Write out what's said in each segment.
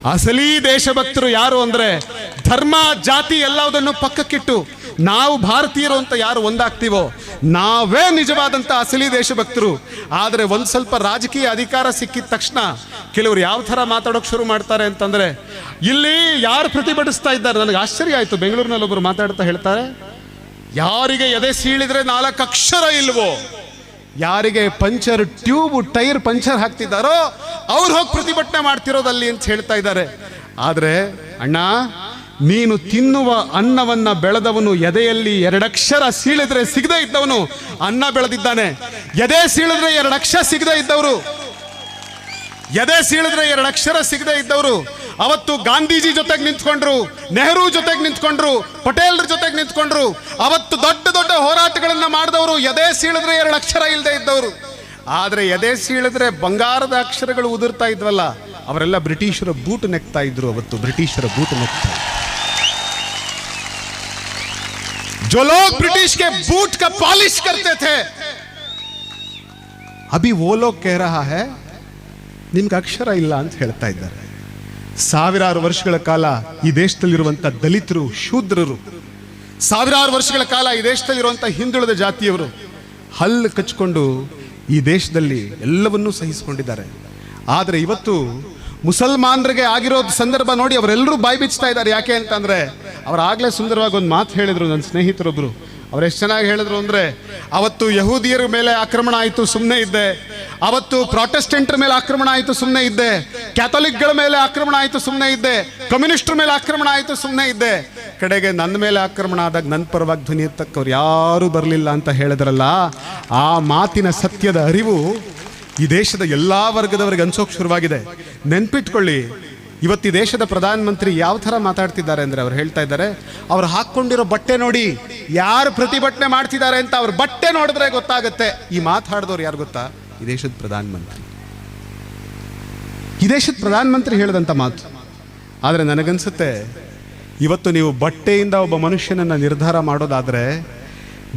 ಅಸಲಿ ದೇಶಭಕ್ತರು ಯಾರು ಅಂದ್ರೆ ಧರ್ಮ ಜಾತಿ ಎಲ್ಲದನ್ನು ಪಕ್ಕಕ್ಕಿಟ್ಟು ನಾವು ಭಾರತೀಯರು ಅಂತ ಯಾರು ಒಂದಾಗ್ತೀವೋ ನಾವೇ ನಿಜವಾದಂತ ಅಸಲಿ ದೇಶಭಕ್ತರು. ಆದರೆ ಒಂದ್ ಸ್ವಲ್ಪ ರಾಜಕೀಯ ಅಧಿಕಾರ ಸಿಕ್ಕಿದ ತಕ್ಷಣ ಕೆಲವರು ಯಾವ ತರ ಮಾತಾಡೋಕೆ ಶುರು ಮಾಡ್ತಾರೆ ಅಂತಂದ್ರೆ, ಇಲ್ಲಿ ಯಾರು ಪ್ರತಿಭಟಿಸ್ತಾ ಇದ್ದಾರೆ, ನನಗೆ ಆಶ್ಚರ್ಯ ಆಯ್ತು. ಬೆಂಗಳೂರಿನಲ್ಲಿ ಒಬ್ಬರು ಮಾತಾಡ್ತಾ ಹೇಳ್ತಾರೆ, ಯಾರಿಗೆ ಎದೆ ಸೀಳಿದ್ರೆ 4 ಅಕ್ಷರ ಇಲ್ವೋ, ಯಾರಿಗೆ ಪಂಚರ್ ಟ್ಯೂಬ್ ಟೈರ್ ಪಂಚರ್ ಹಾಕ್ತಿದ್ದಾರೋ ಅವ್ರು ಹೋಗಿ ಪ್ರತಿಭಟನೆ ಮಾಡ್ತಿರೋದಲ್ಲಿ ಅಂತ ಹೇಳ್ತಾ ಇದ್ದಾರೆ. ಆದ್ರೆ ಅಣ್ಣ, ನೀನು ತಿನ್ನುವ ಅನ್ನವನ್ನ ಬೆಳೆದವನು ಎದೆಯಲ್ಲಿ 2 ಅಕ್ಷರ ಸೀಳಿದ್ರೆ ಸಿಗದೆ ಇದ್ದವನು ಅನ್ನ ಬೆಳೆದಿದ್ದಾನೆ. ಎದೆ ಸೀಳಿದ್ರೆ 2 ಅಕ್ಷರ ಸಿಗದೆ ಇದ್ದವರು, ಎದೆ ಸೀಳಿದ್ರೆ 2 ಅಕ್ಷರ ಸಿಗದೆ ಇದ್ದವರು ಅವತ್ತು ಗಾಂಧೀಜಿ ಜೊತೆಗೆ ನಿಂತ್ಕೊಂಡ್ರು, ನೆಹರು ಜೊತೆಗೆ ನಿಂತ್ಕೊಂಡ್ರು, ಪಟೇಲ್ರ ಜೊತೆಗೆ ನಿಂತ್ಕೊಂಡ್ರು. ಅವತ್ತು ದೊಡ್ಡ ದೊಡ್ಡ ಹೋರಾಟಗಳನ್ನ ಮಾಡಿದವರು ಎದೆ ಸೀಳಿದ್ರೆ 2 ಅಕ್ಷರ ಇಲ್ಲದೆ ಇದ್ದವರು. ಆದ್ರೆ ಎದೆ ಸೀಳಿದ್ರೆ ಬಂಗಾರದ ಅಕ್ಷರಗಳು ಉದುರ್ತಾ ಇದ್ವಲ್ಲ, ಅವರೆಲ್ಲ ಬ್ರಿಟಿಷರ ಬೂಟ್ ನೆಕ್ತಾ ಇದ್ರು. ಅವತ್ತು ಬ್ರಿಟಿಷರ ಬೂಟ್ ನೆಕ್ತಾ ಇದ್ರು. जो लोग ब्रिटिश के बूट का पॉलिश करते थे, अभी वो लोग कह रहा है ನಿಮ್ಗೆ ಅಕ್ಷರ ಇಲ್ಲ ಅಂತ ಹೇಳ್ತಾ ಇದ್ದಾರೆ. ಸಾವಿರಾರು ವರ್ಷಗಳ ಕಾಲ ಈ ದೇಶದಲ್ಲಿರುವಂಥ ದಲಿತರು, ಶೂದ್ರರು, ಸಾವಿರಾರು ವರ್ಷಗಳ ಕಾಲ ಈ ದೇಶದಲ್ಲಿರುವಂಥ ಹಿಂದುಳಿದ ಜಾತಿಯವರು ಹಲ್ಲು ಕಚ್ಕೊಂಡು ಈ ದೇಶದಲ್ಲಿ ಎಲ್ಲವನ್ನೂ ಸಹಿಸಿಕೊಂಡಿದ್ದಾರೆ. ಆದರೆ ಇವತ್ತು ಮುಸಲ್ಮಾನರಿಗೆ ಆಗಿರೋ ಸಂದರ್ಭ ನೋಡಿ ಅವರೆಲ್ಲರೂ ಬಾಯಿ ಬಿಚ್ತಾ ಇದ್ದಾರೆ. ಯಾಕೆ ಅಂತಂದ್ರೆ, ಅವರಾಗಲೇ ಸುಂದರವಾಗಿ ಒಂದು ಮಾತು ಹೇಳಿದ್ರು. ನನ್ನ ಸ್ನೇಹಿತರೊಬ್ರು ಅವ್ರು ಎಷ್ಟು ಚೆನ್ನಾಗಿ ಹೇಳಿದ್ರು ಅಂದ್ರೆ, ಅವತ್ತು ಯಹೂದಿಯರ ಮೇಲೆ ಆಕ್ರಮಣ ಆಯಿತು, ಸುಮ್ಮನೆ ಇದ್ದೆ. ಅವತ್ತು ಪ್ರಾಟೆಸ್ಟೆಂಟರ ಮೇಲೆ ಆಕ್ರಮಣ ಆಯಿತು, ಸುಮ್ಮನೆ ಇದ್ದೆ. ಕ್ಯಾಥೋಲಿಕ್ಗಳ ಮೇಲೆ ಆಕ್ರಮಣ ಆಯಿತು, ಸುಮ್ಮನೆ ಇದ್ದೆ. ಕಮ್ಯುನಿಸ್ಟರ ಮೇಲೆ ಆಕ್ರಮಣ ಆಯಿತು, ಸುಮ್ಮನೆ ಇದ್ದೆ. ಕಡೆಗೆ ನನ್ನ ಮೇಲೆ ಆಕ್ರಮಣ ಆದಾಗ ನನ್ನ ಪರವಾಗಿ ಧ್ವನಿ ಎತ್ತಕ್ಕವ್ರು ಯಾರೂ ಬರಲಿಲ್ಲ ಅಂತ ಹೇಳಿದ್ರಲ್ಲ, ಆ ಮಾತಿನ ಸತ್ಯದ ಅರಿವು ಈ ದೇಶದ ಎಲ್ಲ ವರ್ಗದವರಿಗೆ ಅನ್ಸೋಕ್ ಶುರುವಾಗಿದೆ. ನೆನ್ಪಿಟ್ಕೊಳ್ಳಿ, ಇವತ್ತು ಈ ದೇಶದ ಪ್ರಧಾನಮಂತ್ರಿ ಯಾವ ಥರ ಮಾತಾಡ್ತಿದ್ದಾರೆ ಅಂದರೆ, ಅವ್ರು ಹೇಳ್ತಾ ಇದ್ದಾರೆ, ಅವ್ರು ಹಾಕ್ಕೊಂಡಿರೋ ಬಟ್ಟೆ ನೋಡಿ ಯಾರು ಪ್ರತಿಭಟನೆ ಮಾಡ್ತಿದ್ದಾರೆ ಅಂತ ಅವ್ರ ಬಟ್ಟೆ ನೋಡಿದ್ರೆ ಗೊತ್ತಾಗುತ್ತೆ. ಈ ಮಾತಾಡಿದವ್ರು ಯಾರು ಗೊತ್ತಾ? ಈ ದೇಶದ ಪ್ರಧಾನಮಂತ್ರಿ. ಈ ದೇಶದ ಪ್ರಧಾನಮಂತ್ರಿ ಹೇಳಿದಂಥ ಮಾತು. ಆದರೆ ನನಗನ್ಸುತ್ತೆ, ಇವತ್ತು ನೀವು ಬಟ್ಟೆಯಿಂದ ಒಬ್ಬ ಮನುಷ್ಯನನ್ನ ನಿರ್ಧಾರ ಮಾಡೋದಾದ್ರೆ,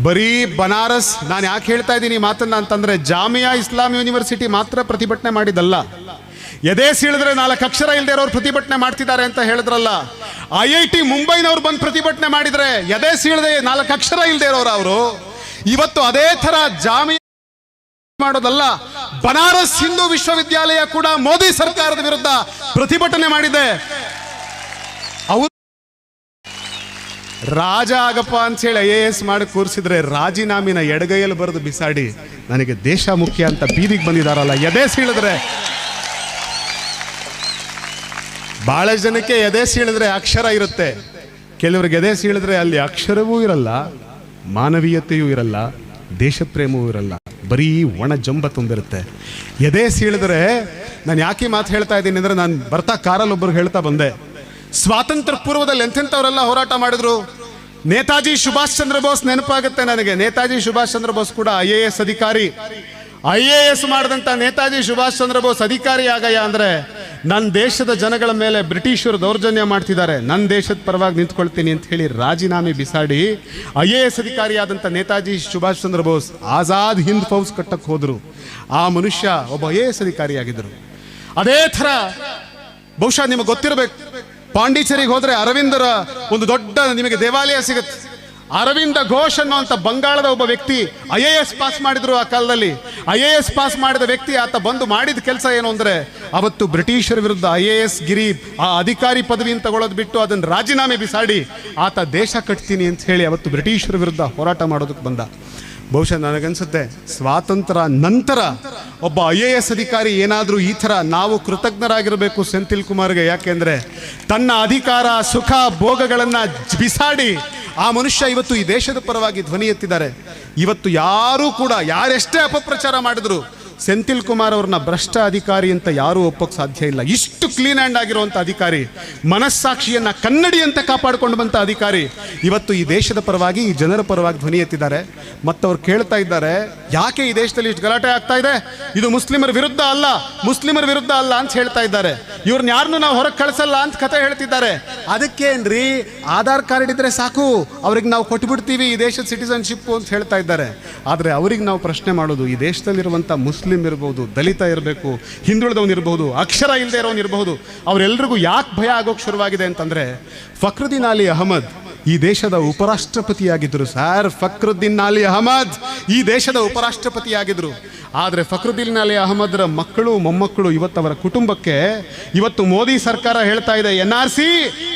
ಬರೀ ಬನಾರಸ್, ನಾನು ಯಾಕೆ ಹೇಳ್ತಾ ಇದ್ದೀನಿ ಮಾತನ್ನ ಅಂತಂದ್ರೆ, ಜಾಮಿಯಾ ಇಸ್ಲಾಂ ಯೂನಿವರ್ಸಿಟಿ ಮಾತ್ರ ಪ್ರತಿಭಟನೆ ಮಾಡಿದಲ್ಲ. ಎದೆ ಸೀಳಿದ್ರೆ 4 ಅಕ್ಷರ ಇಲ್ಲದೆ ಇರೋರು ಪ್ರತಿಭಟನೆ ಮಾಡ್ತಿದ್ದಾರೆ ಅಂತ ಹೇಳಿದ್ರಲ್ಲ. IIT ಮುಂಬೈನವ್ರು ಬಂದು ಪ್ರತಿಭಟನೆ ಮಾಡಿದ್ರೆ ಎದೆ ಸೀಳದೆ 4 ಅಕ್ಷರ ಇಲ್ಲದೆ ಇರೋರು ಅವರು. ಇವತ್ತು ಅದೇ ತರ ಜಾಮಿಯಾ ಮಾಡೋದಲ್ಲ, ಬನಾರಸ್ ಹಿಂದೂ ವಿಶ್ವವಿದ್ಯಾಲಯ ಕೂಡ ಮೋದಿ ಸರ್ಕಾರದ ವಿರುದ್ಧ ಪ್ರತಿಭಟನೆ ಮಾಡಿದೆ. ಅವರು ರಾಜ ಆಗಪ್ಪ ಅಂತ ಹೇಳಿ IAS ಮಾಡಿ ಕೂರಿಸಿದ್ರೆ ರಾಜೀನಾಮಿನ ಎಡಗೈಯಲ್ಲಿ ಬರೆದು ಬಿಸಾಡಿ ನನಗೆ ದೇಶ ಮುಖ್ಯ ಅಂತ ಬೀದಿಗೆ ಬಂದಿದಾರಲ್ಲ. ಎದೆ ಸೀಳಿದ್ರೆ, ಬಹಳ ಜನಕ್ಕೆ ಎದೆ ಸೀಳಿದ್ರೆ ಅಕ್ಷರ ಇರುತ್ತೆ, ಕೆಲವರಿಗೆ ಎದೆ ಸೀಳಿದ್ರೆ ಅಲ್ಲಿ ಅಕ್ಷರವೂ ಇರಲ್ಲ, ಮಾನವೀಯತೆಯೂ ಇರಲ್ಲ, ದೇಶಪ್ರೇಮವೂ ಇರಲ್ಲ, ಬರೀ ಒಣ ಜಂಬ ತುಂಬಿರುತ್ತೆ. ಎದೆ ಸೀಳಿದ್ರೆ, ನಾನು ಯಾಕೆ ಮಾತು ಹೇಳ್ತಾ ಇದ್ದೀನಿ ಅಂದ್ರೆ, ನಾನು ಬರ್ತಾ ಕಾರಲ್ಲಿ ಒಬ್ಬರು ಹೇಳ್ತಾ ಬಂದೆ, ಸ್ವಾತಂತ್ರ್ಯ ಪೂರ್ವದಲ್ಲಿ ಎಂತೆಂಥವರೆಲ್ಲ ಹೋರಾಟ ಮಾಡಿದ್ರು. ನೇತಾಜಿ ಸುಭಾಷ್ ಚಂದ್ರ ಬೋಸ್ ನೆನಪಾಗುತ್ತೆ ನನಗೆ. ನೇತಾಜಿ ಸುಭಾಷ್ ಚಂದ್ರ ಬೋಸ್ ಕೂಡ IAS ಅಧಿಕಾರಿ. IAS ಮಾಡಿದಂಥ ನೇತಾಜಿ ಸುಭಾಷ್ ಚಂದ್ರ ಬೋಸ್ ಅಧಿಕಾರಿ ಆಗಯ್ಯ ಅಂದ್ರೆ, ನನ್ನ ದೇಶದ ಜನಗಳ ಮೇಲೆ ಬ್ರಿಟಿಷರು ದೌರ್ಜನ್ಯ ಮಾಡ್ತಿದ್ದಾರೆ, ನನ್ನ ದೇಶದ ಪರವಾಗಿ ನಿಂತ್ಕೊಳ್ತೀನಿ ಅಂತ ಹೇಳಿ ರಾಜೀನಾಮೆ ಬಿಸಾಡಿ IAS ಅಧಿಕಾರಿಯಾದಂಥ ನೇತಾಜಿ ಸುಭಾಷ್ ಚಂದ್ರ ಬೋಸ್ ಆಜಾದ್ ಹಿಂದ್ ಫೌಜ್ ಕಟ್ಟಕ್ಕೆ ಹೋದ್ರು. ಆ ಮನುಷ್ಯ ಒಬ್ಬ IAS ಅಧಿಕಾರಿಯಾಗಿದ್ದರು. ಅದೇ ಥರ ಬಹುಶಃ ನಿಮಗೆ ಗೊತ್ತಿರಬೇಕು, ಪಾಂಡಿಚೇರಿಗೆ ಹೋದ್ರೆ ಅರವಿಂದರ ಒಂದು ದೊಡ್ಡ ನಿಮಗೆ ದೇವಾಲಯ ಸಿಗುತ್ತೆ. ಅರವಿಂದ ಘೋಷ್ ಅನ್ನುವಂಥ ಬಂಗಾಳದ ಒಬ್ಬ ವ್ಯಕ್ತಿ IAS ಪಾಸ್ ಮಾಡಿದ್ರು ಆ ಕಾಲದಲ್ಲಿ. IAS ಪಾಸ್ ಮಾಡಿದ ವ್ಯಕ್ತಿ ಆತ ಬಂದು ಮಾಡಿದ ಕೆಲಸ ಏನು ಅಂದ್ರೆ, ಅವತ್ತು ಬ್ರಿಟಿಷರ ವಿರುದ್ಧ IAS ಗಿರಿ ಆ ಅಧಿಕಾರಿ ಪದವಿಯನ್ನು ತಗೊಳ್ಳೋದು ಬಿಟ್ಟು ಅದನ್ನು ರಾಜೀನಾಮೆ ಬಿಸಾಡಿ ಆತ ದೇಶ ಕಟ್ತೀನಿ ಅಂತ ಹೇಳಿ ಅವತ್ತು ಬ್ರಿಟಿಷರ ವಿರುದ್ಧ ಹೋರಾಟ ಮಾಡೋದಕ್ಕೆ ಬಂದ. ಬಹುಶಃ ನನಗನ್ಸುತ್ತೆ, ಸ್ವಾತಂತ್ರ್ಯ ನಂತರ ಒಬ್ಬ IAS ಅಧಿಕಾರಿ ಏನಾದರೂ ಈ ಥರ, ನಾವು ಕೃತಜ್ಞರಾಗಿರಬೇಕು ಸೆಂಥಿಲ್ ಕುಮಾರ್ಗೆ. ಯಾಕೆಂದ್ರೆ ತನ್ನ ಅಧಿಕಾರ ಸುಖ ಭೋಗಗಳನ್ನು ಬಿಸಾಡಿ ಆ ಮನುಷ್ಯ ಇವತ್ತು ಈ ದೇಶದ ಪರವಾಗಿ ಧ್ವನಿ ಎತ್ತಿದ್ದಾರೆ. ಇವತ್ತು ಯಾರೂ ಕೂಡ ಯಾರೆಷ್ಟೇ ಅಪಪ್ರಚಾರ ಮಾಡಿದ್ರು ಸೆಂಥಿಲ್ ಕುಮಾರ್ ಅವ್ರನ್ನ ಭ್ರಷ್ಟ ಅಧಿಕಾರಿ ಅಂತ ಯಾರೂ ಒಪ್ಪೋಕೆ ಸಾಧ್ಯ ಇಲ್ಲ. ಇಷ್ಟು ಕ್ಲೀನ್ ಹ್ಯಾಂಡ್ ಆಗಿರುವಂಥ ಅಧಿಕಾರಿ, ಮನಸ್ಸಾಕ್ಷಿಯನ್ನ ಕನ್ನಡಿಯಂತೆ ಕಾಪಾಡಿಕೊಂಡು ಬಂತ ಅಧಿಕಾರಿ ಇವತ್ತು ಈ ದೇಶದ ಪರವಾಗಿ, ಈ ಜನರ ಪರವಾಗಿ ಧ್ವನಿ ಎತ್ತಿದ್ದಾರೆ. ಮತ್ತವ್ರು ಕೇಳ್ತಾ ಇದ್ದಾರೆ, ಯಾಕೆ ಈ ದೇಶದಲ್ಲಿ ಇಷ್ಟು ಗಲಾಟೆ ಆಗ್ತಾ ಇದೆ? ಇದು ಮುಸ್ಲಿಮರ ವಿರುದ್ಧ ಅಲ್ಲ, ಮುಸ್ಲಿಮರ ವಿರುದ್ಧ ಅಲ್ಲ ಅಂತ ಹೇಳ್ತಾ ಇದ್ದಾರೆ. ಇವ್ರನ್ನ ಯಾರನ್ನೂ ನಾವು ಹೊರಗೆ ಕಳಿಸಲ್ಲ ಅಂತ ಕತೆ ಹೇಳ್ತಿದ್ದಾರೆ. ಅದಕ್ಕೇನ್ರಿ, ಆಧಾರ್ ಕಾರ್ಡ್ ಇದ್ರೆ ಸಾಕು, ಅವ್ರಿಗೆ ನಾವು ಕೊಟ್ಬಿಡ್ತೀವಿ ಈ ದೇಶದ ಸಿಟಿಸನ್ಶಿಪ್ ಅಂತ ಹೇಳ್ತಾ ಇದ್ದಾರೆ. ಆದರೆ ಅವ್ರಿಗೆ ನಾವು ಪ್ರಶ್ನೆ ಮಾಡೋದು, ಈ ದೇಶದಲ್ಲಿರುವಂಥ ಮುಸ್ಲಿಂ ಮುಸ್ಲಿಂ ಇರ್ಬೋದು, ದಲಿತ ಇರಬೇಕು, ಹಿಂದುಳಿದವನು ಇರಬಹುದು, ಅಕ್ಷರ ಇಲ್ಲದೆ ಇರೋನು ಇರಬಹುದು, ಅವರೆಲ್ಲರಿಗೂ ಯಾಕೆ ಭಯ ಆಗೋಕ್ಕೆ ಶುರುವಾಗಿದೆ ಅಂತಂದರೆ, ಫಕ್ರುದ್ದೀನ್ ಅಲಿ ಅಹಮದ್ ಈ ದೇಶದ ಉಪರಾಷ್ಟ್ರಪತಿಯಾಗಿದ್ದರು ಸರ್. ಫಕ್ರುದ್ದೀನ್ ಅಲಿ ಅಹಮದ್ ಈ ದೇಶದ ಉಪರಾಷ್ಟ್ರಪತಿಯಾಗಿದ್ದರು. ಆದರೆ ಫಕ್ರುದ್ದೀನ್ ಅಲಿ ಅಹಮದ್ರ ಮಕ್ಕಳು ಮೊಮ್ಮಕ್ಕಳು ಇವತ್ತವರ ಕುಟುಂಬಕ್ಕೆ ಇವತ್ತು ಮೋದಿ ಸರ್ಕಾರ ಹೇಳ್ತಾ ಇದೆ, NRC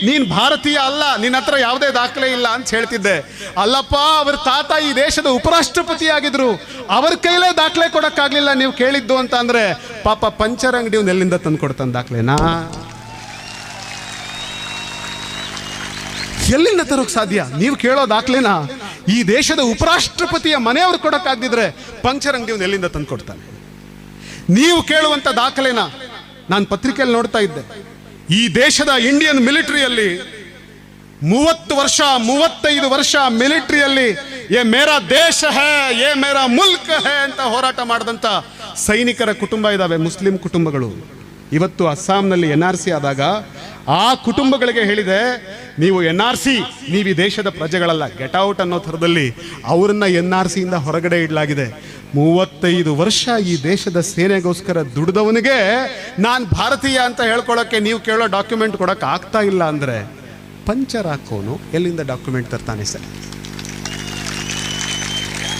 ನೀನು ಭಾರತೀಯ ಅಲ್ಲ, ನಿನ್ನ ಹತ್ರ ಯಾವುದೇ ದಾಖಲೆ ಇಲ್ಲ ಅಂತ ಹೇಳ್ತಿದ್ದೆ. ಅಲ್ಲಪ್ಪ, ಅವರ ತಾತ ಈ ದೇಶದ ಉಪರಾಷ್ಟ್ರಪತಿಯಾಗಿದ್ರು, ಅವ್ರ ಕೈಲೇ ದಾಖಲೆ ಕೊಡೋಕ್ಕಾಗಲಿಲ್ಲ ನೀವು ಕೇಳಿದ್ದು ಅಂತ ಅಂದರೆ, ಪಾಪ ಪಂಚರ್ ಅಂಗಡಿ ಎಲ್ಲಿಂದ ತಂದು ಕೊಡ್ತಾನೆ ದಾಖಲೆನಾ? ಎಲ್ಲಿಂದ ತರೋಕ್ ಸಾಧ್ಯ? ನೀವು ಕೇಳೋ ದಾಖಲೆನ ಈ ದೇಶದ ಉಪರಾಷ್ಟ್ರಪತಿಯ ಮನೆಯವರು ಕೊಡಕ್ಕಾಗದಿದ್ರೆ ಪಂಕ್ಚರ್ ಅಂಗಡಿ ಎಲ್ಲಿಂದ ತಂದು ಕೊಡ್ತಾನೆ? ನೀವು ಕೇಳುವಂತ ದಾಖಲೆನ ನಾನು ಪತ್ರಿಕೆಯಲ್ಲಿ ನೋಡ್ತಾ ಇದ್ದೆ. ಈ ದೇಶದ ಇಂಡಿಯನ್ ಮಿಲಿಟರಿಯಲ್ಲಿ 35 ವರ್ಷ ಮಿಲಿಟರಿಯಲ್ಲಿ ಯೇ ಮೇರಾ ದೇಶ ಹೇ, ಯೇ ಮೇರಾ ಮುಲ್ಕ್ ಹೇ ಅಂತ ಹೋರಾಟ ಮಾಡಿದಂತ ಸೈನಿಕರ ಕುಟುಂಬ ಇದಾವೆ, ಮುಸ್ಲಿಂ ಕುಟುಂಬಗಳು. ಇವತ್ತು ಅಸ್ಸಾಂನಲ್ಲಿ NRC ಆದಾಗ ಆ ಕುಟುಂಬಗಳಿಗೆ ಹೇಳಿದೆ, ನೀವು NRC, ನೀವು ಈ ದೇಶದ ಪ್ರಜೆಗಳಲ್ಲ, ಗೆಟ್ ಔಟ್ ಅನ್ನೋ ಥರದಲ್ಲಿ ಅವರನ್ನ NRC ಇಂದ ಹೊರಗಡೆ ಇಡಲಾಗಿದೆ. 35 ವರ್ಷ ಈ ದೇಶದ ಸೇನೆಗೋಸ್ಕರ ದುಡಿದವನಿಗೆ ನಾನು ಭಾರತೀಯ ಅಂತ ಹೇಳ್ಕೊಳ್ಳೋಕ್ಕೆ ನೀವು ಕೇಳೋ ಡಾಕ್ಯುಮೆಂಟ್ ಕೊಡೋಕೆ ಆಗ್ತಾ ಇಲ್ಲ ಅಂದರೆ, ಪಂಚರ್ ಹಾಕೋನು ಎಲ್ಲಿಂದ ಡಾಕ್ಯುಮೆಂಟ್ ತರ್ತಾನೆ ಸರ್?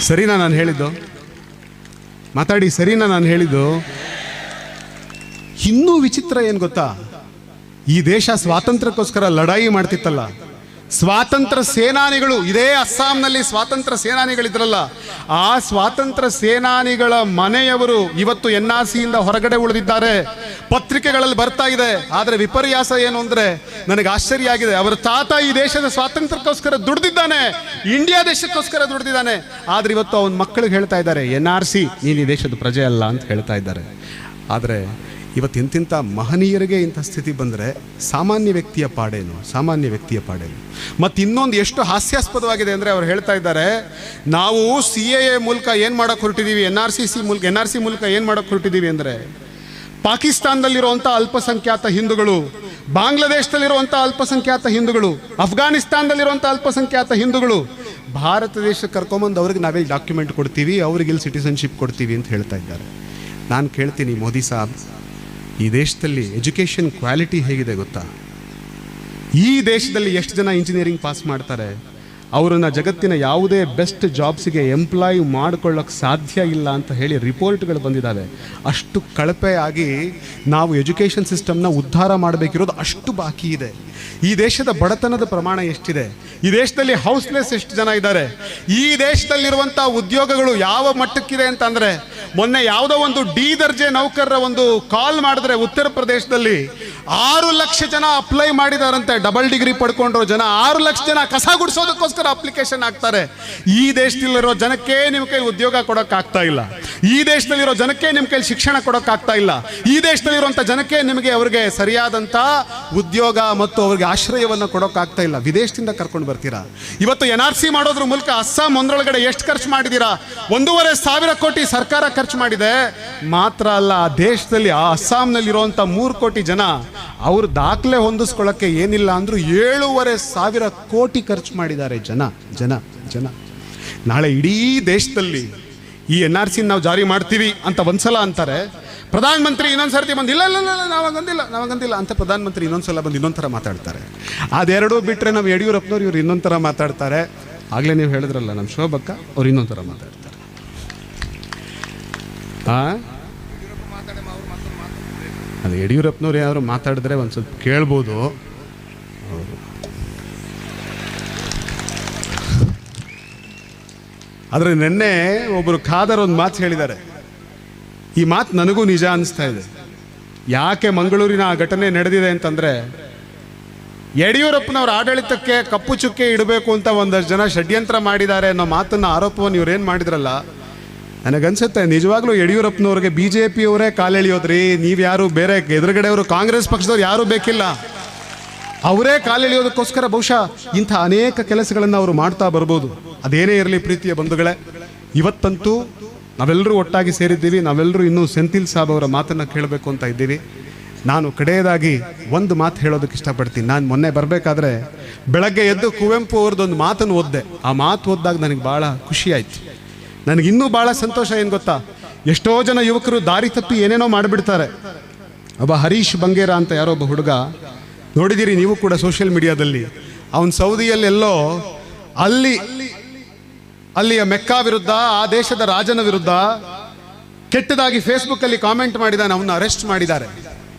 ಸರಿನಾ ನಾನು ಹೇಳಿದ್ದು? ಮಾತಾಡಿ, ಸರಿನಾ ನಾನು ಹೇಳಿದ್ದು? ಇನ್ನೂ ವಿಚಿತ್ರ ಏನು ಗೊತ್ತಾ? ಈ ದೇಶ ಸ್ವಾತಂತ್ರ್ಯಕ್ಕೋಸ್ಕರ ಲಡಾಯಿ ಮಾಡ್ತಿತ್ತಲ್ಲ, ಸ್ವಾತಂತ್ರ್ಯ ಸೇನಾನಿಗಳು, ಇದೇ ಅಸ್ಸಾಂನಲ್ಲಿ ಸ್ವಾತಂತ್ರ್ಯ ಸೇನಾನಿಗಳಿದ್ರಲ್ಲ, ಆ ಸ್ವಾತಂತ್ರ್ಯ ಸೇನಾನಿಗಳ ಮನೆಯವರು ಇವತ್ತು NRC ಇಂದ ಹೊರಗಡೆ ಉಳಿದಿದ್ದಾರೆ. ಪತ್ರಿಕೆಗಳಲ್ಲಿ ಬರ್ತಾ ಇದೆ. ಆದರೆ ವಿಪರ್ಯಾಸ ಏನು ಅಂದರೆ, ನನಗೆ ಆಶ್ಚರ್ಯ ಆಗಿದೆ, ಅವರ ತಾತ ಈ ದೇಶದ ಸ್ವಾತಂತ್ರ್ಯಕ್ಕೋಸ್ಕರ ದುಡಿದಿದ್ದಾನೆ, ಇಂಡಿಯಾ ದೇಶಕ್ಕೋಸ್ಕರ ದುಡಿದಿದ್ದಾನೆ. ಆದರೆ ಇವತ್ತು ಅವನ ಮಕ್ಕಳಿಗೆ ಹೇಳ್ತಾ ಇದ್ದಾರೆ, NRC ನೀನು ಈ ದೇಶದ ಪ್ರಜೆ ಅಲ್ಲ ಅಂತ ಹೇಳ್ತಾ ಇದ್ದಾರೆ. ಆದರೆ ಇವತ್ತು ಇಂತಿಂಥ ಮಹನೀಯರಿಗೆ ಇಂಥ ಸ್ಥಿತಿ ಬಂದರೆ ಸಾಮಾನ್ಯ ವ್ಯಕ್ತಿಯ ಪಾಡೇನು? ಮತ್ತು ಇನ್ನೊಂದು ಎಷ್ಟು ಹಾಸ್ಯಾಸ್ಪದವಾಗಿದೆ ಅಂದರೆ, ಅವ್ರು ಹೇಳ್ತಾ ಇದ್ದಾರೆ, ನಾವು CAA ಮೂಲಕ ಏನು ಮಾಡೋಕ್ಕೆ ಹೊರಟಿದ್ದೀವಿ, NRC ಮೂಲಕ ಏನು ಮಾಡೋಕ್ಕೆ ಹೊರಟಿದ್ದೀವಿ ಅಂದರೆ, ಪಾಕಿಸ್ತಾನದಲ್ಲಿರುವಂಥ ಅಲ್ಪಸಂಖ್ಯಾತ ಹಿಂದೂಗಳು, ಬಾಂಗ್ಲಾದೇಶದಲ್ಲಿರುವಂಥ ಅಲ್ಪಸಂಖ್ಯಾತ ಹಿಂದೂಗಳು, ಅಫ್ಘಾನಿಸ್ತಾನದಲ್ಲಿರುವಂಥ ಅಲ್ಪಸಂಖ್ಯಾತ ಹಿಂದೂಗಳು ಭಾರತ ದೇಶಕ್ಕೆ ಕರ್ಕೊಂಬಂದು ಅವ್ರಿಗೆ ನಾವೆಲ್ಲಿ ಡಾಕ್ಯುಮೆಂಟ್ ಕೊಡ್ತೀವಿ, ಅವ್ರಿಗೆ ಇಲ್ಲಿ ಸಿಟಿಸನ್ಶಿಪ್ ಕೊಡ್ತೀವಿ ಅಂತ ಹೇಳ್ತಾ ಇದ್ದಾರೆ. ನಾನು ಕೇಳ್ತೀನಿ, ಮೋದಿ ಸಾಬ್, ಈ ದೇಶದಲ್ಲಿ ಎಜುಕೇಷನ್ ಕ್ವಾಲಿಟಿ ಹೇಗಿದೆ ಗೊತ್ತಾ? ಈ ದೇಶದಲ್ಲಿ ಎಷ್ಟು ಜನ ಇಂಜಿನಿಯರಿಂಗ್ ಪಾಸ್ ಮಾಡ್ತಾರೆ, ಅವರನ್ನು ಜಗತ್ತಿನ ಯಾವುದೇ ಬೆಸ್ಟ್ ಜಾಬ್ಸಿಗೆ ಎಂಪ್ಲಾಯ್ ಮಾಡ್ಕೊಳ್ಳೋಕ್ಕೆ ಸಾಧ್ಯ ಇಲ್ಲ ಅಂತ ಹೇಳಿ ರಿಪೋರ್ಟ್ಗಳು ಬಂದಿದ್ದಾವೆ. ಅಷ್ಟು ಕಳಪೆಯಾಗಿ ನಾವು ಎಜುಕೇಷನ್ ಸಿಸ್ಟಮ್ನ ಉದ್ಧಾರ ಮಾಡಬೇಕಿರೋದು ಅಷ್ಟು ಬಾಕಿ ಇದೆ. ಈ ದೇಶದ ಬಡತನದ ಪ್ರಮಾಣ ಎಷ್ಟಿದೆ, ಈ ದೇಶದಲ್ಲಿ ಹೌಸ್ಲೆಸ್ ಎಷ್ಟು ಜನ ಇದ್ದಾರೆ, ಈ ದೇಶದಲ್ಲಿರುವಂಥ ಉದ್ಯೋಗಗಳು ಯಾವ ಮಟ್ಟಕ್ಕಿದೆ ಅಂತಂದರೆ, ಮೊನ್ನೆ ಯಾವುದೋ ಒಂದು D ದರ್ಜೆ ನೌಕರರ ಒಂದು ಕಾಲ್ ಮಾಡಿದ್ರೆ ಉತ್ತರ ಪ್ರದೇಶದಲ್ಲಿ 6 ಲಕ್ಷ ಜನ ಅಪ್ಲೈ ಮಾಡಿದಾರಂತೆ. ಡಬಲ್ ಡಿಗ್ರಿ ಪಡ್ಕೊಂಡಿರೋ ಜನ 6 ಲಕ್ಷ ಜನ ಕಸ ಗುಡಿಸೋದಕ್ಕೋಸ್ಕರ ಅಪ್ಲಿಕೇಶನ್ ಹಾಕ್ತಾರೆ. ಈ ದೇಶದಲ್ಲಿರೋ ಜನಕ್ಕೆ ನಿಮ್ಮ ಕೈ ಉದ್ಯೋಗ ಕೊಡೋಕ್ಕಾಗ್ತಾ ಇಲ್ಲ, ಈ ದೇಶದಲ್ಲಿರೋ ಜನಕ್ಕೆ ನಿಮ್ಮ ಕೈ ಶಿಕ್ಷಣ ಕೊಡೋಕ್ಕಾಗ್ತಾ ಇಲ್ಲ, ಈ ದೇಶದಲ್ಲಿರುವಂಥ ಜನಕ್ಕೆ ನಿಮಗೆ ಅವ್ರಿಗೆ ಸರಿಯಾದಂಥ ಉದ್ಯೋಗ ಮತ್ತು ಅವ್ರಿಗೆ ಆಶ್ರಯವನ್ನು ಕೊಡೋಕ್ಕಾಗ್ತಾ ಇಲ್ಲ. ವಿದೇಶದಿಂದ ಕರ್ಕೊಂಡು ಬರ್ತೀರಾ. ಇವತ್ತು NRC ಮಾಡೋದ್ರ ಮೂಲಕ ಅಸ್ಸಾಂ ಒಂದರೊಳಗಡೆ ಎಷ್ಟು ಖರ್ಚು ಮಾಡಿದ್ದೀರಾ? 1,500,000 ಕೋಟಿ ಸರ್ಕಾರ ಖರ್ಚು ಮಾಡಿದೆ. ಮಾತ್ರ ಅಲ್ಲ, ಆ ದೇಶದಲ್ಲಿ ಆ ಅಸ್ಸಾಂನಲ್ಲಿರುವಂಥ 3 ಕೋಟಿ ಜನ ಅವರು ದಾಖಲೆ ಹೊಂದಿಸ್ಕೊಳ್ಳೋಕ್ಕೆ ಏನಿಲ್ಲ ಅಂದರೂ 7,500 ಕೋಟಿ ಖರ್ಚು ಮಾಡಿದ್ದಾರೆ. ಜನ ನಾಳೆ ಇಡೀ ದೇಶದಲ್ಲಿ ಈ NRC ನಾವು ಜಾರಿ ಮಾಡ್ತೀವಿ ಅಂತ ಒಂದ್ಸಲ ಅಂತಾರೆ, ಪ್ರಧಾನಮಂತ್ರಿ ಇನ್ನೊಂದ್ಸರ್ತಿ ಬಂದು ಇಲ್ಲ ನಾವಾಗಂದಿಲ್ಲ ಅಂತ ಪ್ರಧಾನಮಂತ್ರಿ ಇನ್ನೊಂದ್ಸಲ ಬಂದು ಇನ್ನೊಂದು ಥರ ಮಾತಾಡ್ತಾರೆ. ಅದೆರಡೂ ಬಿಟ್ಟರೆ ನಾವು ಯಡಿಯೂರಪ್ಪನವ್ರು ಇವ್ರು ಇನ್ನೊಂದು ಥರ ಮಾತಾಡ್ತಾರೆ. ಆಗಲೇ ನೀವು ಹೇಳಿದ್ರಲ್ಲ ನಮ್ಮ ಶೋಭಕ್ಕ, ಅವ್ರು ಇನ್ನೊಂದು ಥರ ಮಾತಾಡ್ತಾರೆ. ಅದು ಯಡಿಯೂರಪ್ಪನವ್ರು ಯಾರು ಮಾತಾಡಿದ್ರೆ ಒಂದು ಸ್ವಲ್ಪ ಕೇಳ್ಬೋದು. ಆದರೆ ನಿನ್ನೆ ಒಬ್ಬರು ಖಾದರ್ ಒಂದು ಮಾತು ಹೇಳಿದ್ದಾರೆ. ಈ ಮಾತು ನನಗೂ ನಿಜ ಅನಿಸ್ತಾ ಇದೆ. ಯಾಕೆ ಮಂಗಳೂರಿನ ಆ ಘಟನೆ ನಡೆದಿದೆ ಅಂತಂದರೆ, ಯಡಿಯೂರಪ್ಪನವ್ರ ಆಡಳಿತಕ್ಕೆ ಕಪ್ಪು ಚುಕ್ಕೆ ಇಡಬೇಕು ಅಂತ ಒಂದಷ್ಟು ಜನ ಷಡ್ಯಂತ್ರ ಮಾಡಿದ್ದಾರೆ ಅನ್ನೋ ಮಾತನ್ನು ಆರೋಪವನ್ನು ಇವ್ರೇನು ಮಾಡಿದ್ರಲ್ಲ, ನನಗನ್ಸುತ್ತೆ ನಿಜವಾಗ್ಲೂ ಯಡಿಯೂರಪ್ಪನವ್ರಿಗೆ BJPಯವರೇ ಕಾಲೆಳೆಯೋದ್ರಿ. ನೀವು ಯಾರು ಬೇರೆ ಎದುರುಗಡೆಯವರು ಕಾಂಗ್ರೆಸ್ ಪಕ್ಷದವ್ರು ಯಾರೂ ಬೇಕಿಲ್ಲ, ಅವರೇ ಕಾಲೆಳೆಯೋದಕ್ಕೋಸ್ಕರ ಬಹುಶಃ ಇಂಥ ಅನೇಕ ಕೆಲಸಗಳನ್ನು ಅವರು ಮಾಡ್ತಾ ಬರ್ಬೋದು. ಅದೇನೇ ಇರಲಿ ಪ್ರೀತಿಯ ಬಂಧುಗಳೇ, ಇವತ್ತಂತೂ ನಾವೆಲ್ಲರೂ ಒಟ್ಟಾಗಿ ಸೇರಿದ್ದೀವಿ. ನಾವೆಲ್ಲರೂ ಇನ್ನೂ ಸೆಂಥಿಲ್ ಸಾಬ್ ಅವರ ಮಾತನ್ನು ಕೇಳಬೇಕು ಅಂತ ಇದ್ದೀವಿ. ನಾನು ಕಡೆಯದಾಗಿ ಒಂದು ಮಾತು ಹೇಳೋದಕ್ಕೆ ಇಷ್ಟಪಡ್ತೀನಿ. ನಾನು ಮೊನ್ನೆ ಬರಬೇಕಾದ್ರೆ ಬೆಳಗ್ಗೆ ಎದ್ದು ಕುವೆಂಪು ಅವ್ರದ್ದೊಂದು ಮಾತನ್ನು ಓದಿದೆ. ಆ ಮಾತು ಓದಿದಾಗ ನನಗೆ ಭಾಳ ಖುಷಿ ಆಯಿತು. ನನಗಿನ್ನೂ ಭಾಳ ಸಂತೋಷ ಏನು ಗೊತ್ತಾ, ಎಷ್ಟೋ ಜನ ಯುವಕರು ದಾರಿ ತಪ್ಪಿ ಏನೇನೋ ಮಾಡಿಬಿಡ್ತಾರೆ. ಒಬ್ಬ ಹರೀಶ್ ಬಂಗೇರ ಅಂತ ಯಾರೋ ಒಬ್ಬ ಹುಡುಗ, ನೋಡಿದ್ದೀರಿ ನೀವು ಕೂಡ ಸೋಷಿಯಲ್ ಮೀಡಿಯಾದಲ್ಲಿ. ಅವನು ಸೌದಿಯಲ್ಲೆಲ್ಲೋ ಅಲ್ಲಿಯ ಮೆಕ್ಕಾ ವಿರುದ್ಧ, ಆ ದೇಶದ ರಾಜನ ವಿರುದ್ಧ ಕೆಟ್ಟದಾಗಿ ಫೇಸ್ಬುಕ್ ಅಲ್ಲಿ ಕಾಮೆಂಟ್ ಮಾಡಿದಾನೆ. ಅವನ್ನ ಅರೆಸ್ಟ್ ಮಾಡಿದ್ದಾರೆ.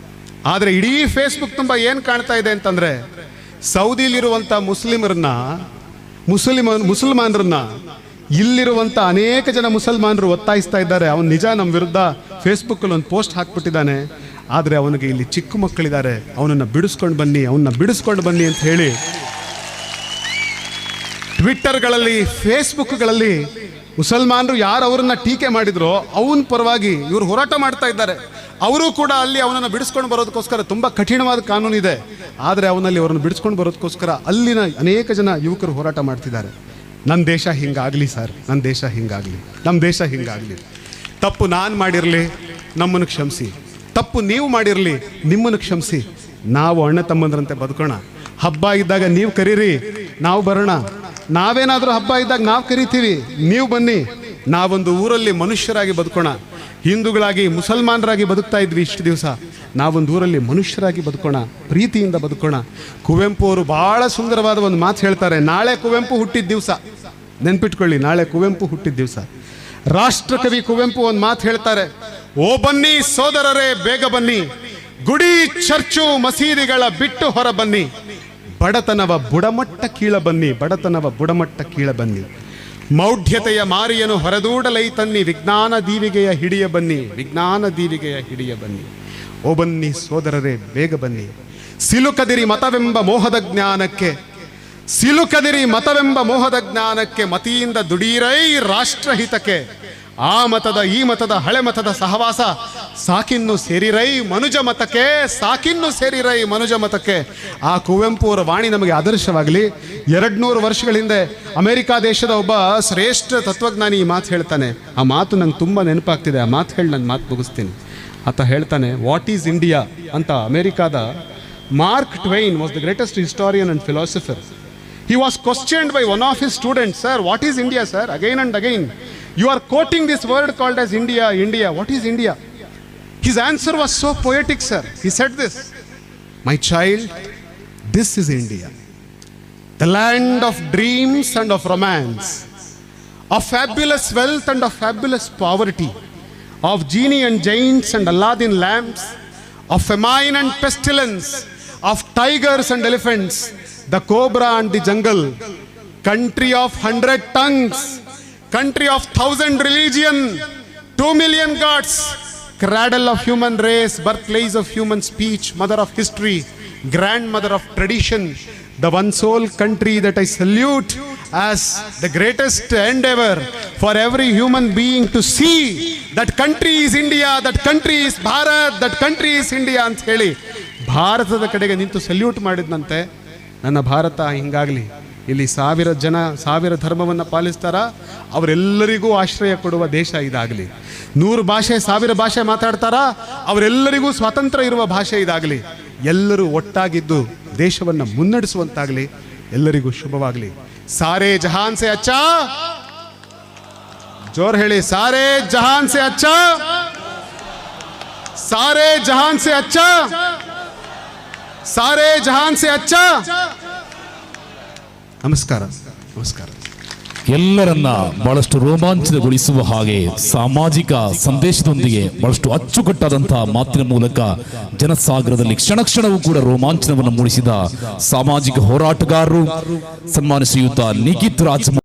ಆದರೆ ಇಡೀ ಫೇಸ್ಬುಕ್ ತುಂಬ ಏನು ಕಾಣ್ತಾ ಇದೆ ಅಂತಂದ್ರೆ, ಸೌದಿಲಿರುವಂಥ ಮುಸಲ್ಮಾನರನ್ನ ಇಲ್ಲಿರುವಂಥ ಅನೇಕ ಜನ ಮುಸಲ್ಮಾನರು ಒತ್ತಾಯಿಸ್ತಾ ಇದ್ದಾರೆ. ಅವನು ನಿಜ ನಮ್ಮ ವಿರುದ್ಧ ಫೇಸ್ಬುಕ್ಕಲ್ಲಿ ಒಂದು ಪೋಸ್ಟ್ ಹಾಕ್ಬಿಟ್ಟಿದ್ದಾನೆ, ಆದರೆ ಅವನಿಗೆ ಇಲ್ಲಿ ಚಿಕ್ಕ ಮಕ್ಕಳಿದ್ದಾರೆ, ಅವನನ್ನು ಬಿಡಿಸ್ಕೊಂಡು ಬನ್ನಿ ಅಂತ ಹೇಳಿ ಟ್ವಿಟ್ಟರ್ಗಳಲ್ಲಿ, ಫೇಸ್ಬುಕ್ಗಳಲ್ಲಿ ಮುಸಲ್ಮಾನರು ಯಾರು ಅವರನ್ನ ಟೀಕೆ ಮಾಡಿದ್ರೋ ಅವನ ಪರವಾಗಿ ಇವರು ಹೋರಾಟ ಮಾಡ್ತಾ ಇದ್ದಾರೆ. ಅವರು ಕೂಡ ಅಲ್ಲಿ ಅವನನ್ನು ಬಿಡಿಸ್ಕೊಂಡು ಬರೋದಕ್ಕೋಸ್ಕರ ತುಂಬ ಕಠಿಣವಾದ ಕಾನೂನಿದೆ, ಆದರೆ ಅವರನ್ನು ಬಿಡಿಸ್ಕೊಂಡು ಬರೋದಕ್ಕೋಸ್ಕರ ಅಲ್ಲಿನ ಅನೇಕ ಜನ ಯುವಕರು ಹೋರಾಟ ಮಾಡ್ತಿದ್ದಾರೆ. ನನ್ನ ದೇಶ ಹಿಂಗಾಗಲಿ ಸರ್, ನಮ್ಮ ದೇಶ ಹಿಂಗಾಗಲಿ. ತಪ್ಪು ನಾನು ಮಾಡಿರಲಿ, ನಮ್ಮನ್ನು ಕ್ಷಮಿಸಿ. ತಪ್ಪು ನೀವು ಮಾಡಿರಲಿ, ನಿಮ್ಮನ್ನು ಕ್ಷಮಿಸಿ. ನಾವು ಅಣ್ಣ ತಮ್ಮಂದ್ರಂತೆ ಬದುಕೋಣ. ಹಬ್ಬ ಇದ್ದಾಗ ನೀವು ಕರೀರಿ, ನಾವು ಬರೋಣ. ನಾವೇನಾದರೂ ಹಬ್ಬ ಇದ್ದಾಗ ನಾವು ಕರಿತೀವಿ, ನೀವು ಬನ್ನಿ. ನಾವೊಂದು ಊರಲ್ಲಿ ಮನುಷ್ಯರಾಗಿ ಬದುಕೋಣ. ಹಿಂದೂಗಳಾಗಿ ಮುಸಲ್ಮಾನರಾಗಿ ಬದುಕ್ತಾ ಇದ್ವಿ ಇಷ್ಟು ದಿವಸ. ನಾವೊಂದು ಊರಲ್ಲಿ ಮನುಷ್ಯರಾಗಿ ಬದುಕೋಣ, ಪ್ರೀತಿಯಿಂದ ಬದುಕೋಣ. ಕುವೆಂಪು ಅವರು ಬಹಳ ಸುಂದರವಾದ ಒಂದು ಮಾತು ಹೇಳ್ತಾರೆ. ನಾಳೆ ಕುವೆಂಪು ಹುಟ್ಟಿದ ದಿವಸ, ನೆನ್ಪಿಟ್ಕೊಳ್ಳಿ, ನಾಳೆ ಕುವೆಂಪು ಹುಟ್ಟಿದ ದಿವಸ. ರಾಷ್ಟ್ರಕವಿ ಕುವೆಂಪು ಒಂದು ಮಾತು ಹೇಳ್ತಾರೆ, ಓ ಬನ್ನಿ ಸೋದರರೇ ಬೇಗ ಬನ್ನಿ, ಗುಡಿ ಚರ್ಚು ಮಸೀದಿಗಳ ಬಿಟ್ಟು ಹೊರ ಬನ್ನಿ, ಬಡತನವ ಬುಡಮಟ್ಟ ಕೀಳ ಬನ್ನಿ, ಮೌಢ್ಯತೆಯ ಮಾರಿಯನು ಹೊರದೂಡಲೈ ತನ್ನಿ, ವಿಜ್ಞಾನ ದೀವಿಗೆಯ ಹಿಡಿಯ ಬನ್ನಿ. ಓ ಬನ್ನಿ ಸೋದರರೇ ಬೇಗ ಬನ್ನಿ, ಸಿಲುಕದಿರಿ ಮತವೆಂಬ ಮೋಹದ ಜ್ಞಾನಕ್ಕೆ ಮತಿಯಿಂದ ದುಡೀರೈ ರಾಷ್ಟ್ರಹಿತಕ್ಕೆ, ಆ ಮತದ ಈ ಮತದ ಹಳೆ ಮತದ ಸಹವಾಸ ಸಾಕಿನ್ನು ಸೇರಿರೈ ಮನುಜ ಮತಕ್ಕೆ. ಆ ಕುವೆಂಪು ಅವರ ವಾಣಿ ನಮಗೆ ಆದರ್ಶವಾಗಲಿ. 200 ವರ್ಷಗಳ ಹಿಂದೆ ಅಮೆರಿಕಾ ದೇಶದ ಒಬ್ಬ ಶ್ರೇಷ್ಠ ತತ್ವಜ್ಞಾನಿ ಈ ಮಾತು ಹೇಳ್ತಾನೆ. ಆ ಮಾತು ನಂಗೆ ತುಂಬ ನೆನಪಾಗ್ತಿದೆ. ಆ ಮಾತು ಹೇಳಿ ನಾನು ಮಾತು ಮುಗಿಸ್ತೀನಿ. ಆತ ಹೇಳ್ತಾನೆ, ವಾಟ್ ಈಸ್ ಇಂಡಿಯಾ ಅಂತ. ಅಮೆರಿಕಾದ Mark Twain was the greatest historian and philosopher. He was questioned by one of his students, sir, what is India, sir? Again and again. You are quoting this word called as India. What is India? His answer was so poetic, sir. He said this, my child, this is India. The land of dreams and of romance, of fabulous wealth and of fabulous poverty, of genie and giants and Aladdin lamps, of famine and pestilence, of tigers and elephants, the cobra and the jungle, country of 100 tongues, country of 1,000 religion, 2 million gods, cradle of human race, birthplace of human speech, mother of history, grandmother of tradition, the one sole country that I salute as the greatest endeavor for every human being to see that country is India, that country is Bharat, that country is India ಅಂತ ಹೇಳಿ ಭಾರತದ ಕಡೆಗೆ ನಿಂತು salute ಮಾಡಿದ್ನಂತೆ. ನನ್ನ ಭಾರತ ಹಿಂಗಾಗಲಿ, ಇಲ್ಲಿ 1000 ಧರ್ಮವನ್ನು ಪಾಲಿಸ್ತಾರ, ಅವರೆಲ್ಲರಿಗೂ ಆಶ್ರಯ ಕೊಡುವ ದೇಶ ಇದಾಗಲಿ. 100 ಭಾಷೆ 1000 ಭಾಷೆ ಮಾತಾಡ್ತಾರ, ಅವರೆಲ್ಲರಿಗೂ ಸ್ವಾತಂತ್ರ್ಯ ಇರುವ ಭಾಷೆ ಇದಾಗಲಿ. ಎಲ್ಲರೂ ಒಟ್ಟಾಗಿದ್ದು ದೇಶವನ್ನು ಮುನ್ನಡೆಸುವಂತಾಗಲಿ. ಎಲ್ಲರಿಗೂ ಶುಭವಾಗಲಿ. ಸಾರೇ ಜಹಾನ್ ಸೆ ಅಚ್ಚಾ, ಜೋರ್ ಹೇಳಿ, ಸಾರೇ ಜಹಾನ್ ಸೆ ಅಚ್ಚಾ, ಸಾರೇ ಜಹಾನ್ ಸೆ ಅಚ್ಚಾ, ಸಾರೇ ಜಹಾನ್ ಸೆ ಅಚ್ಚಾ. ನಮಸ್ಕಾರ. ಎಲ್ಲರನ್ನ ಬಹಳಷ್ಟು ರೋಮಾಂಚನಗೊಳಿಸುವ ಹಾಗೆ ಸಾಮಾಜಿಕ ಸಂದೇಶದೊಂದಿಗೆ ಬಹಳಷ್ಟು ಅಚ್ಚುಕಟ್ಟಾದಂತಹ ಮಾತಿನ ಮೂಲಕ ಜನಸಾಗರದಲ್ಲಿ ಕ್ಷಣವೂ ಕೂಡ ರೋಮಾಂಚನವನ್ನು ಮೂಡಿಸಿದ ಸಾಮಾಜಿಕ ಹೋರಾಟಗಾರರು ಸನ್ಮಾನ್ಯ ಶ್ರೀಯುತ ನಿಖಿತ್ ರಾಜ್